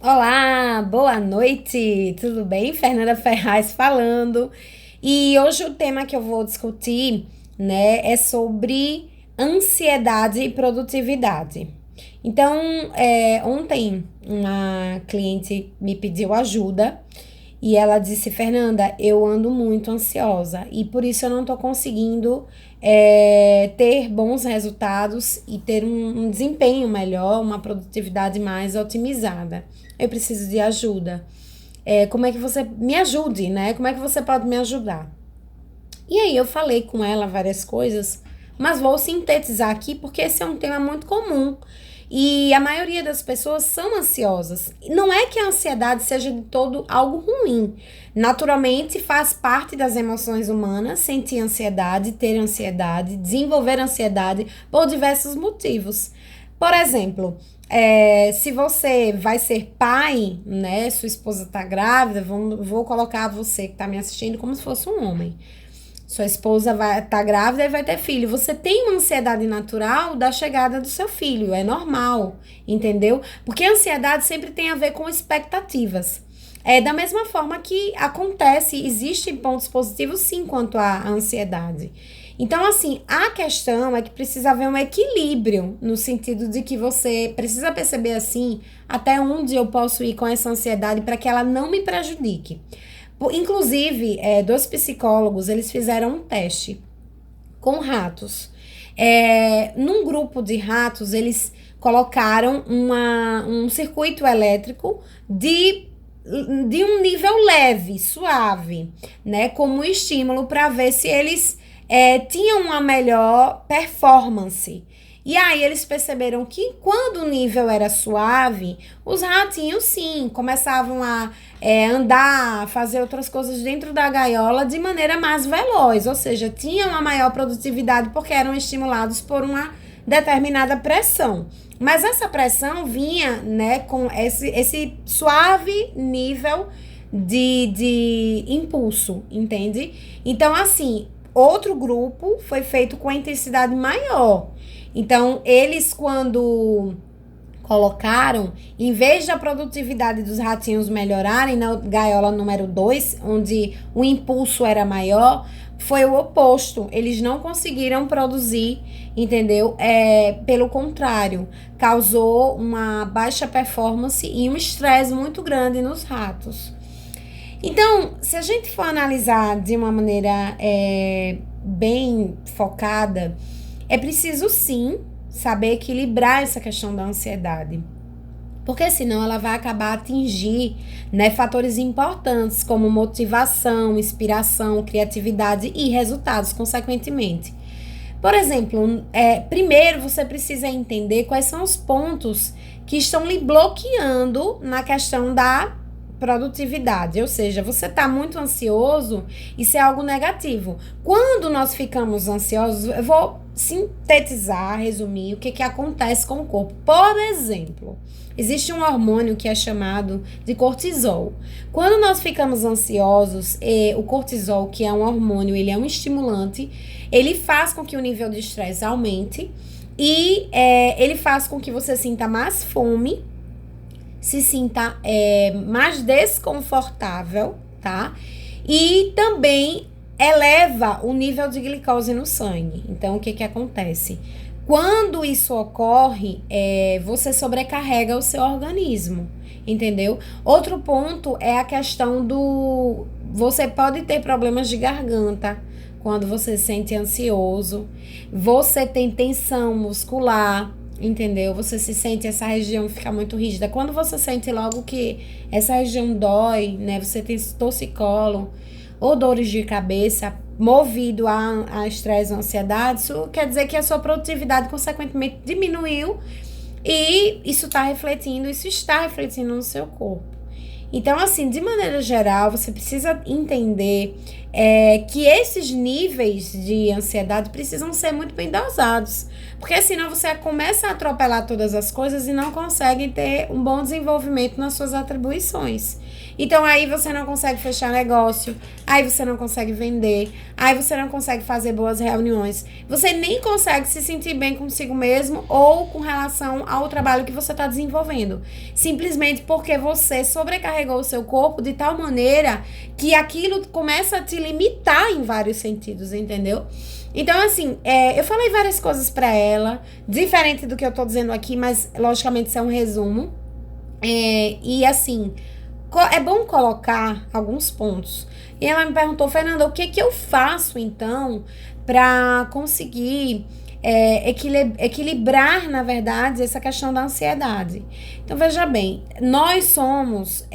Olá, boa noite, tudo bem? Fernanda Ferraz falando. E hoje o tema que eu vou discutir, né, é sobre ansiedade e produtividade. Então, ontem uma cliente me pediu ajuda e ela disse: Fernanda, eu ando muito ansiosa e por isso eu não tô conseguindo ter bons resultados e ter um desempenho melhor, uma produtividade mais otimizada. Eu preciso de ajuda. Como é que você me ajude, né? Como é que você pode me ajudar? E aí eu falei com ela várias coisas, mas vou sintetizar aqui porque esse é um tema muito comum. E a maioria das pessoas são ansiosas. Não é que a ansiedade seja de todo algo ruim. Naturalmente faz parte das emoções humanas sentir ansiedade, ter ansiedade, desenvolver ansiedade por diversos motivos. Por exemplo, se você vai ser pai, né? Sua esposa está grávida, vou colocar você que está me assistindo como se fosse um homem. Sua esposa vai estar grávida e vai ter filho. Você tem uma ansiedade natural da chegada do seu filho, é normal, entendeu? Porque a ansiedade sempre tem a ver com expectativas. É da mesma forma que acontece, existem pontos positivos sim quanto à ansiedade. Então, assim, a questão é que precisa haver um equilíbrio, no sentido de que você precisa perceber assim até onde eu posso ir com essa ansiedade para que ela não me prejudique. Inclusive, dois psicólogos, eles fizeram um teste com ratos. Num grupo de ratos, eles colocaram um circuito elétrico de um nível leve, suave, né? Como estímulo para ver se eles tinham uma melhor performance. E aí eles perceberam que quando o nível era suave, os ratinhos sim começavam a andar, fazer outras coisas dentro da gaiola de maneira mais veloz, ou seja, tinham uma maior produtividade porque eram estimulados por uma determinada pressão. Mas essa pressão vinha, né, com esse suave nível de impulso, entende? Então, assim, outro grupo foi feito com a intensidade maior. Então, eles, quando colocaram, em vez da produtividade dos ratinhos melhorarem na gaiola número 2, onde o impulso era maior, foi o oposto. Eles não conseguiram produzir, entendeu? Pelo contrário, causou uma baixa performance e um estresse muito grande nos ratos. Então, se a gente for analisar de uma maneira bem focada, é preciso sim saber equilibrar essa questão da ansiedade. Porque senão ela vai acabar atingir, né, fatores importantes como motivação, inspiração, criatividade e resultados, consequentemente. Por exemplo, primeiro você precisa entender quais são os pontos que estão lhe bloqueando na questão da produtividade, ou seja, você está muito ansioso, isso é algo negativo. Quando nós ficamos ansiosos, eu vou sintetizar, resumir o que acontece com o corpo. Por exemplo, existe um hormônio que é chamado de cortisol. Quando nós ficamos ansiosos, o cortisol, que é um hormônio, ele é um estimulante, ele faz com que o nível de estresse aumente e ele faz com que você sinta mais fome, se sinta mais desconfortável, tá? E também eleva o nível de glicose no sangue. Então, o que acontece? Quando isso ocorre, você sobrecarrega o seu organismo, entendeu? Outro ponto é a questão do... Você pode ter problemas de garganta quando você se sente ansioso. Você tem tensão muscular, entendeu? Você se sente, essa região fica muito rígida. Quando você sente logo que essa região dói, né? Você tem torcicolo ou dores de cabeça movido a estresse ou ansiedade, isso quer dizer que a sua produtividade consequentemente diminuiu e isso está refletindo no seu corpo. Então, assim, de maneira geral, você precisa entender que esses níveis de ansiedade precisam ser muito bem dosados. Porque senão você começa a atropelar todas as coisas e não consegue ter um bom desenvolvimento nas suas atribuições. Então aí você não consegue fechar negócio, aí você não consegue vender, aí você não consegue fazer boas reuniões, você nem consegue se sentir bem consigo mesmo ou com relação ao trabalho que você está desenvolvendo. Simplesmente porque você sobrecarregou o seu corpo de tal maneira que aquilo começa a te limitar em vários sentidos, entendeu? Então, assim, eu falei várias coisas pra ela, diferente do que eu tô dizendo aqui, mas logicamente isso é um resumo. E assim, é bom colocar alguns pontos. E ela me perguntou, Fernanda, o que que eu faço então pra conseguir equilibrar, na verdade, essa questão da ansiedade? Então, veja bem, nós somos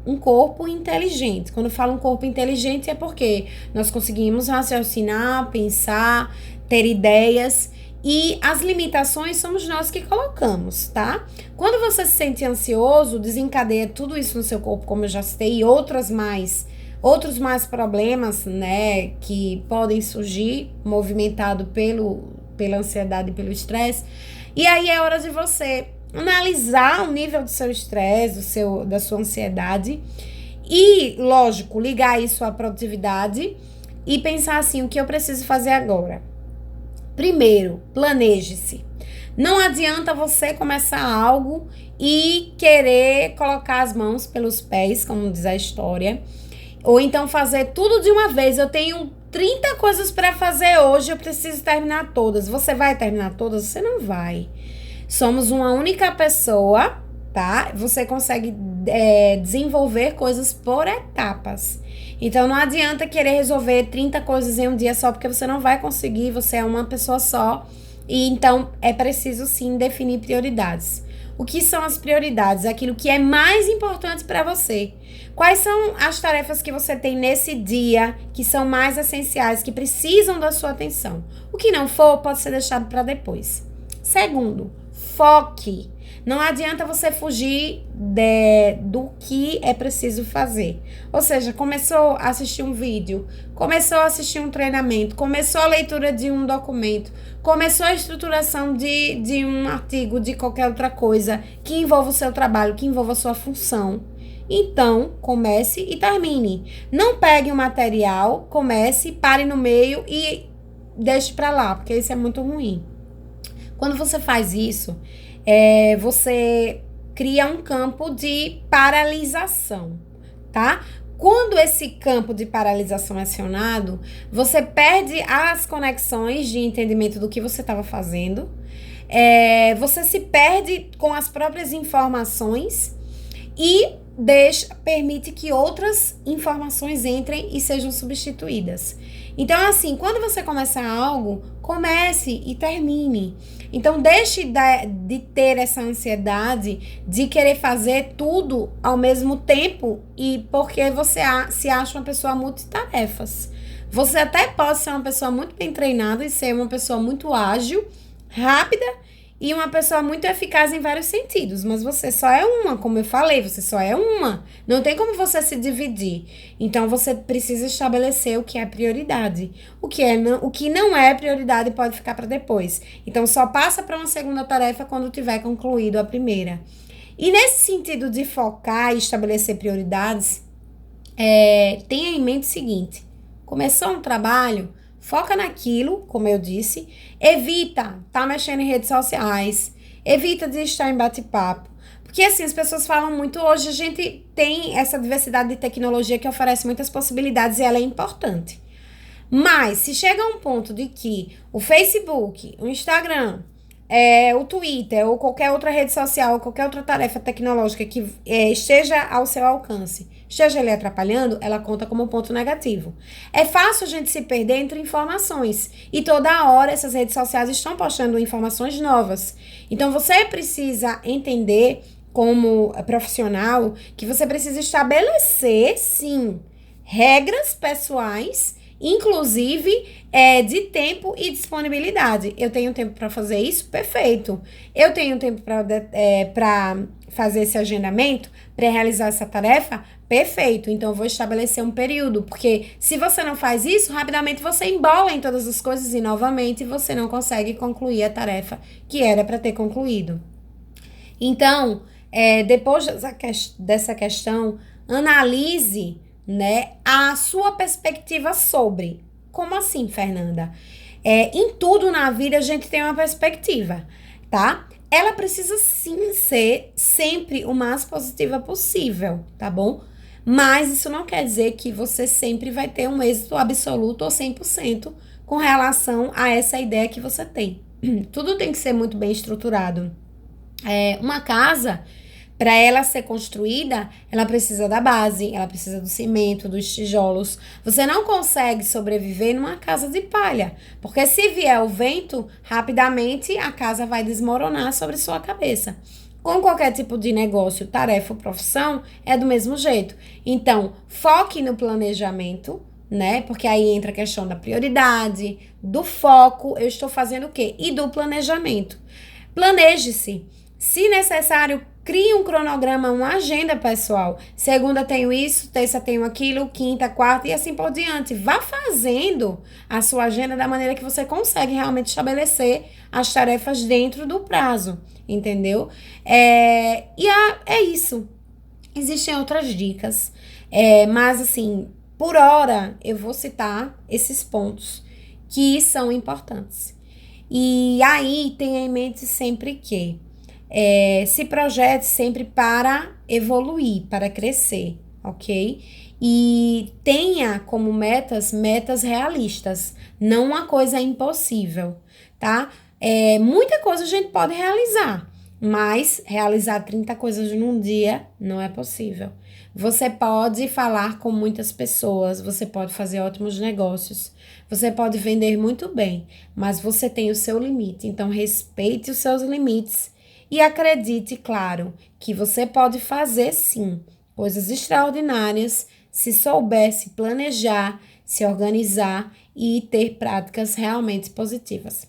um corpo inteligente. Quando eu falo um corpo inteligente é porque nós conseguimos raciocinar, pensar, ter ideias. E as limitações somos nós que colocamos, tá? Quando você se sente ansioso, desencadeia tudo isso no seu corpo, como eu já citei, e outros mais problemas, né, que podem surgir, movimentado pela ansiedade e pelo estresse. E aí é hora de você analisar o nível do seu estresse, da sua ansiedade e, lógico, ligar isso à produtividade e pensar assim, o que eu preciso fazer agora? Primeiro, planeje-se. Não adianta você começar algo e querer colocar as mãos pelos pés, como diz a história, ou então fazer tudo de uma vez. Eu tenho 30 coisas para fazer hoje, eu preciso terminar todas. Você vai terminar todas? Você não vai. Somos uma única pessoa, tá? Você consegue desenvolver coisas por etapas. Então, não adianta querer resolver 30 coisas em um dia só, porque você não vai conseguir, você é uma pessoa só. E então, é preciso sim definir prioridades. O que são as prioridades? Aquilo que é mais importante para você. Quais são as tarefas que você tem nesse dia que são mais essenciais, que precisam da sua atenção? O que não for, pode ser deixado para depois. Segundo, foque. Não adianta você fugir do que é preciso fazer. Ou seja, começou a assistir um vídeo, começou a assistir um treinamento, começou a leitura de um documento, começou a estruturação de um artigo, de qualquer outra coisa que envolva o seu trabalho, que envolva a sua função. Então, comece e termine. Não pegue o material, comece, pare no meio e deixe para lá, porque isso é muito ruim. Quando você faz isso, você cria um campo de paralisação, tá? Quando esse campo de paralisação é acionado, você perde as conexões de entendimento do que você estava fazendo, você se perde com as próprias informações e permite que outras informações entrem e sejam substituídas. Então, assim, quando você começar algo, comece e termine. Então, deixe de ter essa ansiedade de querer fazer tudo ao mesmo tempo e porque você se acha uma pessoa multitarefas. Você até pode ser uma pessoa muito bem treinada e ser uma pessoa muito ágil, rápida e uma pessoa muito eficaz em vários sentidos, mas você só é uma, como eu falei, você só é uma. Não tem como você se dividir. Então, você precisa estabelecer o que é prioridade. O que não é prioridade pode ficar para depois. Então, só passa para uma segunda tarefa quando tiver concluído a primeira. E nesse sentido de focar e estabelecer prioridades, tenha em mente o seguinte: começou um trabalho, foca naquilo, como eu disse, evita estar mexendo em redes sociais, evita de estar em bate-papo. Porque assim, as pessoas falam muito, hoje a gente tem essa diversidade de tecnologia que oferece muitas possibilidades e ela é importante. Mas se chega a um ponto de que o Facebook, o Instagram, o Twitter ou qualquer outra rede social, qualquer outra tarefa tecnológica que esteja ao seu alcance, esteja lhe atrapalhando, ela conta como ponto negativo. É fácil a gente se perder entre informações e toda hora essas redes sociais estão postando informações novas. Então você precisa entender como profissional que você precisa estabelecer, sim, regras pessoais inclusive de tempo e disponibilidade. Eu tenho tempo para fazer isso? Perfeito. Eu tenho tempo para fazer esse agendamento, para realizar essa tarefa? Perfeito. Então, eu vou estabelecer um período, porque se você não faz isso, rapidamente você embola em todas as coisas e, novamente, você não consegue concluir a tarefa que era para ter concluído. Então, depois dessa questão, analise, né, a sua perspectiva sobre. Como assim, Fernanda? Em tudo na vida a gente tem uma perspectiva, tá? Ela precisa sim ser sempre o mais positiva possível, tá bom? Mas isso não quer dizer que você sempre vai ter um êxito absoluto ou 100% com relação a essa ideia que você tem. Tudo tem que ser muito bem estruturado. Uma casa, para ela ser construída, ela precisa da base, ela precisa do cimento, dos tijolos. Você não consegue sobreviver numa casa de palha, porque se vier o vento, rapidamente a casa vai desmoronar sobre sua cabeça. Com qualquer tipo de negócio, tarefa ou profissão, é do mesmo jeito. Então, foque no planejamento, né? Porque aí entra a questão da prioridade, do foco, eu estou fazendo o quê? E do planejamento. Planeje-se. Se necessário, crie um cronograma, uma agenda, pessoal. Segunda tenho isso, terça tenho aquilo, quinta, quarta e assim por diante. Vá fazendo a sua agenda da maneira que você consegue realmente estabelecer as tarefas dentro do prazo, entendeu? É isso. Existem outras dicas, mas assim, por hora eu vou citar esses pontos que são importantes. E aí tenha em mente sempre que se projete sempre para evoluir, para crescer, ok? E tenha como metas realistas, não uma coisa impossível, tá? Muita coisa a gente pode realizar, mas realizar 30 coisas num dia não é possível. Você pode falar com muitas pessoas, você pode fazer ótimos negócios, você pode vender muito bem, mas você tem o seu limite. Então, respeite os seus limites e acredite, claro, que você pode fazer sim coisas extraordinárias se souber se planejar, se organizar e ter práticas realmente positivas.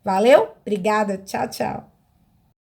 Valeu? Obrigada. Tchau, tchau.